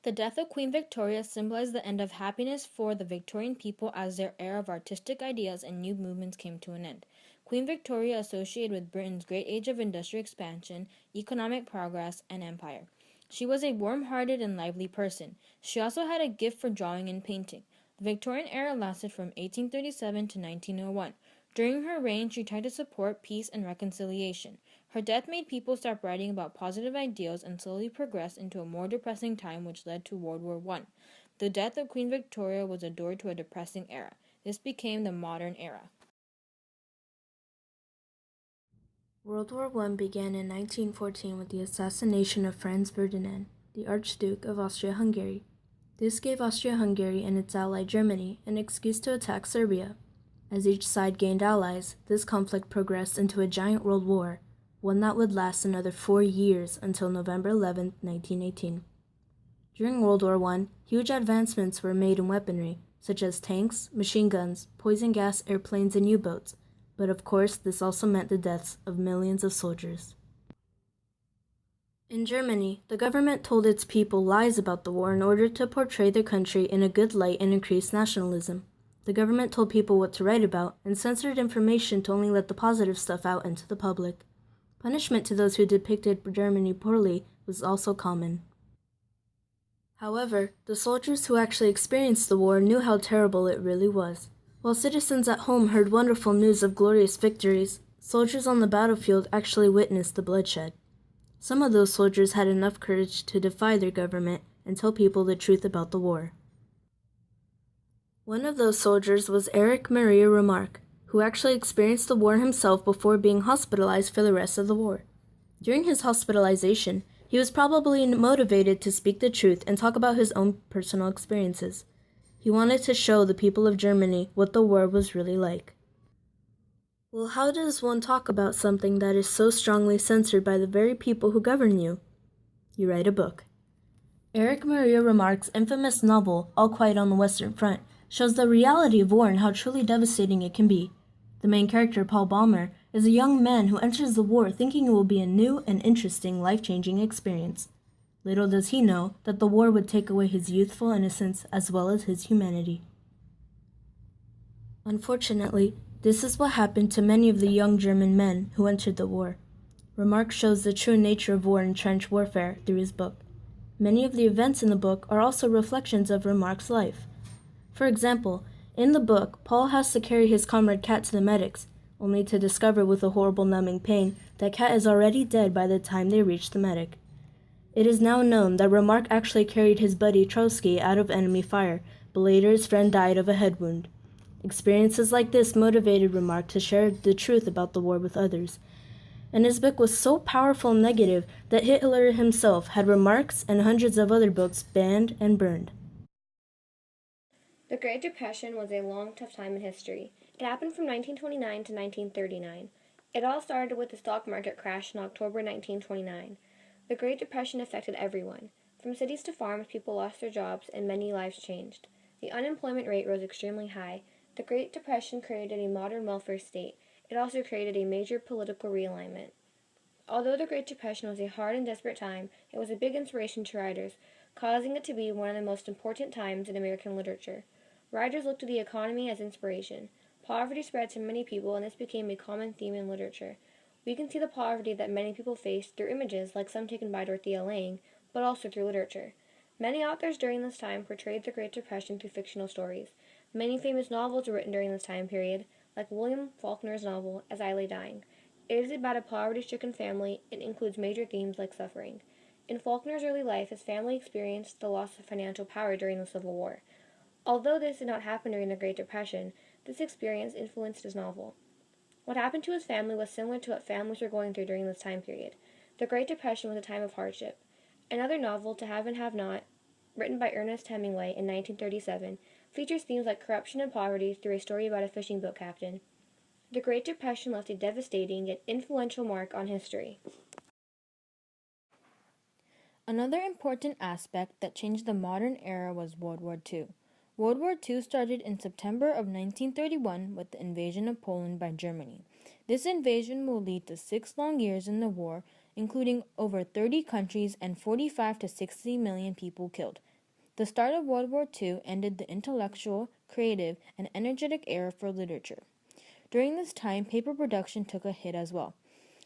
The death of Queen Victoria symbolized the end of happiness for the Victorian people as their era of artistic ideas and new movements came to an end. Queen Victoria associated with Britain's great age of industrial expansion, economic progress, and empire. She was a warm-hearted and lively person. She also had a gift for drawing and painting. The Victorian era lasted from 1837 to 1901. During her reign, she tried to support peace and reconciliation. Her death made people stop writing about positive ideals and slowly progressed into a more depressing time which led to World War I. The death of Queen Victoria was a door to a depressing era. This became the modern era. World War I began in 1914 with the assassination of Franz Ferdinand, the Archduke of Austria-Hungary. This gave Austria-Hungary and its ally Germany an excuse to attack Serbia. As each side gained allies, this conflict progressed into a giant world war, one that would last another 4 years until November 11, 1918. During World War I, huge advancements were made in weaponry, such as tanks, machine guns, poison gas airplanes, and U-boats. But of course, this also meant the deaths of millions of soldiers. In Germany, the government told its people lies about the war in order to portray their country in a good light and increase nationalism. The government told people what to write about and censored information to only let the positive stuff out into the public. Punishment to those who depicted Germany poorly was also common. However, the soldiers who actually experienced the war knew how terrible it really was. While citizens at home heard wonderful news of glorious victories, soldiers on the battlefield actually witnessed the bloodshed. Some of those soldiers had enough courage to defy their government and tell people the truth about the war. One of those soldiers was Erich Maria Remarque, who actually experienced the war himself before being hospitalized for the rest of the war. During his hospitalization, he was probably motivated to speak the truth and talk about his own personal experiences. He wanted to show the people of Germany what the war was really like. Well, how does one talk about something that is so strongly censored by the very people who govern you? You write a book. Erich Maria Remarque's infamous novel, All Quiet on the Western Front, shows the reality of war and how truly devastating it can be. The main character, Paul Balmer, is a young man who enters the war thinking it will be a new and interesting, life-changing experience. Little does he know that the war would take away his youthful innocence as well as his humanity. Unfortunately, this is what happened to many of the young German men who entered the war. Remarque shows the true nature of war and trench warfare through his book. Many of the events in the book are also reflections of Remarque's life. For example, in the book, Paul has to carry his comrade Kat to the medics, only to discover with a horrible numbing pain that Kat is already dead by the time they reach the medic. It is now known that Remarque actually carried his buddy Trotsky out of enemy fire, but later his friend died of a head wound. Experiences like this motivated Remarque to share the truth about the war with others. And his book was so powerful and negative that Hitler himself had Remarque's and hundreds of other books banned and burned. The Great Depression was a long, tough time in history. It happened from 1929 to 1939. It all started with the stock market crash in October 1929. The Great Depression affected everyone. From cities to farms, people lost their jobs and many lives changed. The unemployment rate rose extremely high. The Great Depression created a modern welfare state. It also created a major political realignment. Although the Great Depression was a hard and desperate time, it was a big inspiration to writers, causing it to be one of the most important times in American literature. Writers looked to the economy as inspiration. Poverty spread to many people, and this became a common theme in literature. We can see the poverty that many people faced through images like some taken by Dorothea Lange, but also through literature. Many authors during this time portrayed the Great Depression through fictional stories. Many famous novels were written during this time period, like William Faulkner's novel As I Lay Dying. It is about a poverty-stricken family and includes major themes like suffering. In Faulkner's early life, his family experienced the loss of financial power during the Civil War. Although this did not happen during the Great Depression, this experience influenced his novel. What happened to his family was similar to what families were going through during this time period. The Great Depression was a time of hardship. Another novel, To Have and Have Not, written by Ernest Hemingway in 1937, features themes like corruption and poverty through a story about a fishing boat captain. The Great Depression left a devastating yet influential mark on history. Another important aspect that changed the modern era was World War II. World War II started in September of 1931 with the invasion of Poland by Germany. This invasion will lead to 6 long years in the war, including over 30 countries and 45 to 60 million people killed. The start of World War II ended the intellectual, creative, and energetic era for literature. During this time, paper production took a hit as well.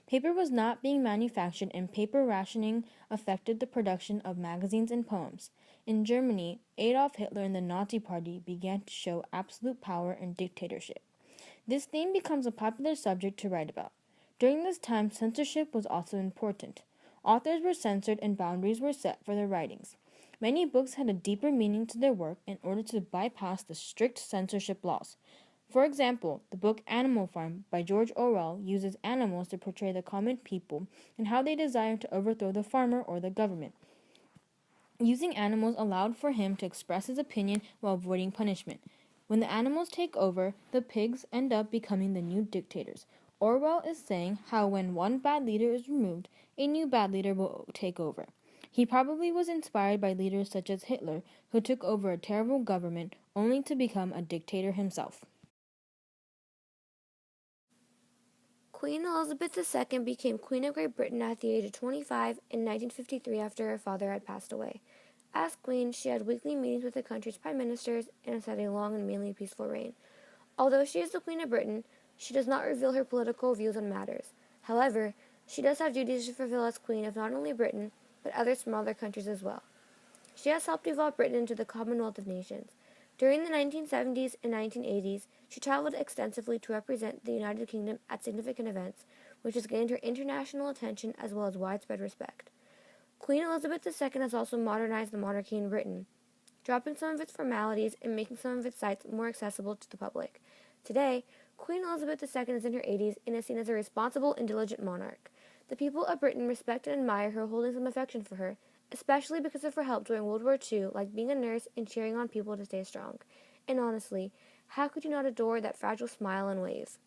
Paper was not being manufactured, and paper rationing affected the production of magazines and poems. In Germany, Adolf Hitler and the Nazi Party began to show absolute power and dictatorship. This theme becomes a popular subject to write about. During this time, censorship was also important. Authors were censored and boundaries were set for their writings. Many books had a deeper meaning to their work in order to bypass the strict censorship laws. For example, the book Animal Farm by George Orwell uses animals to portray the common people and how they desire to overthrow the farmer or the government. Using animals allowed for him to express his opinion while avoiding punishment. When the animals take over, the pigs end up becoming the new dictators. Orwell is saying how when one bad leader is removed, a new bad leader will take over. He probably was inspired by leaders such as Hitler, who took over a terrible government only to become a dictator himself. Queen Elizabeth II became Queen of Great Britain at the age of 25 in 1953 after her father had passed away. As Queen, she had weekly meetings with the country's prime ministers and has had a long and mainly peaceful reign. Although she is the Queen of Britain, she does not reveal her political views on matters. However, she does have duties to fulfill as Queen of not only Britain, but other smaller countries as well. She has helped evolve Britain into the Commonwealth of Nations. During the 1970s and 1980s, she traveled extensively to represent the United Kingdom at significant events, which has gained her international attention as well as widespread respect. Queen Elizabeth II has also modernized the monarchy in Britain, dropping some of its formalities and making some of its sites more accessible to the public. Today, Queen Elizabeth II is in her 80s and is seen as a responsible and diligent monarch. The people of Britain respect and admire her, holding some affection for her, especially because of her help during World War II, like being a nurse and cheering on people to stay strong. And honestly, how could you not adore that fragile smile and wave?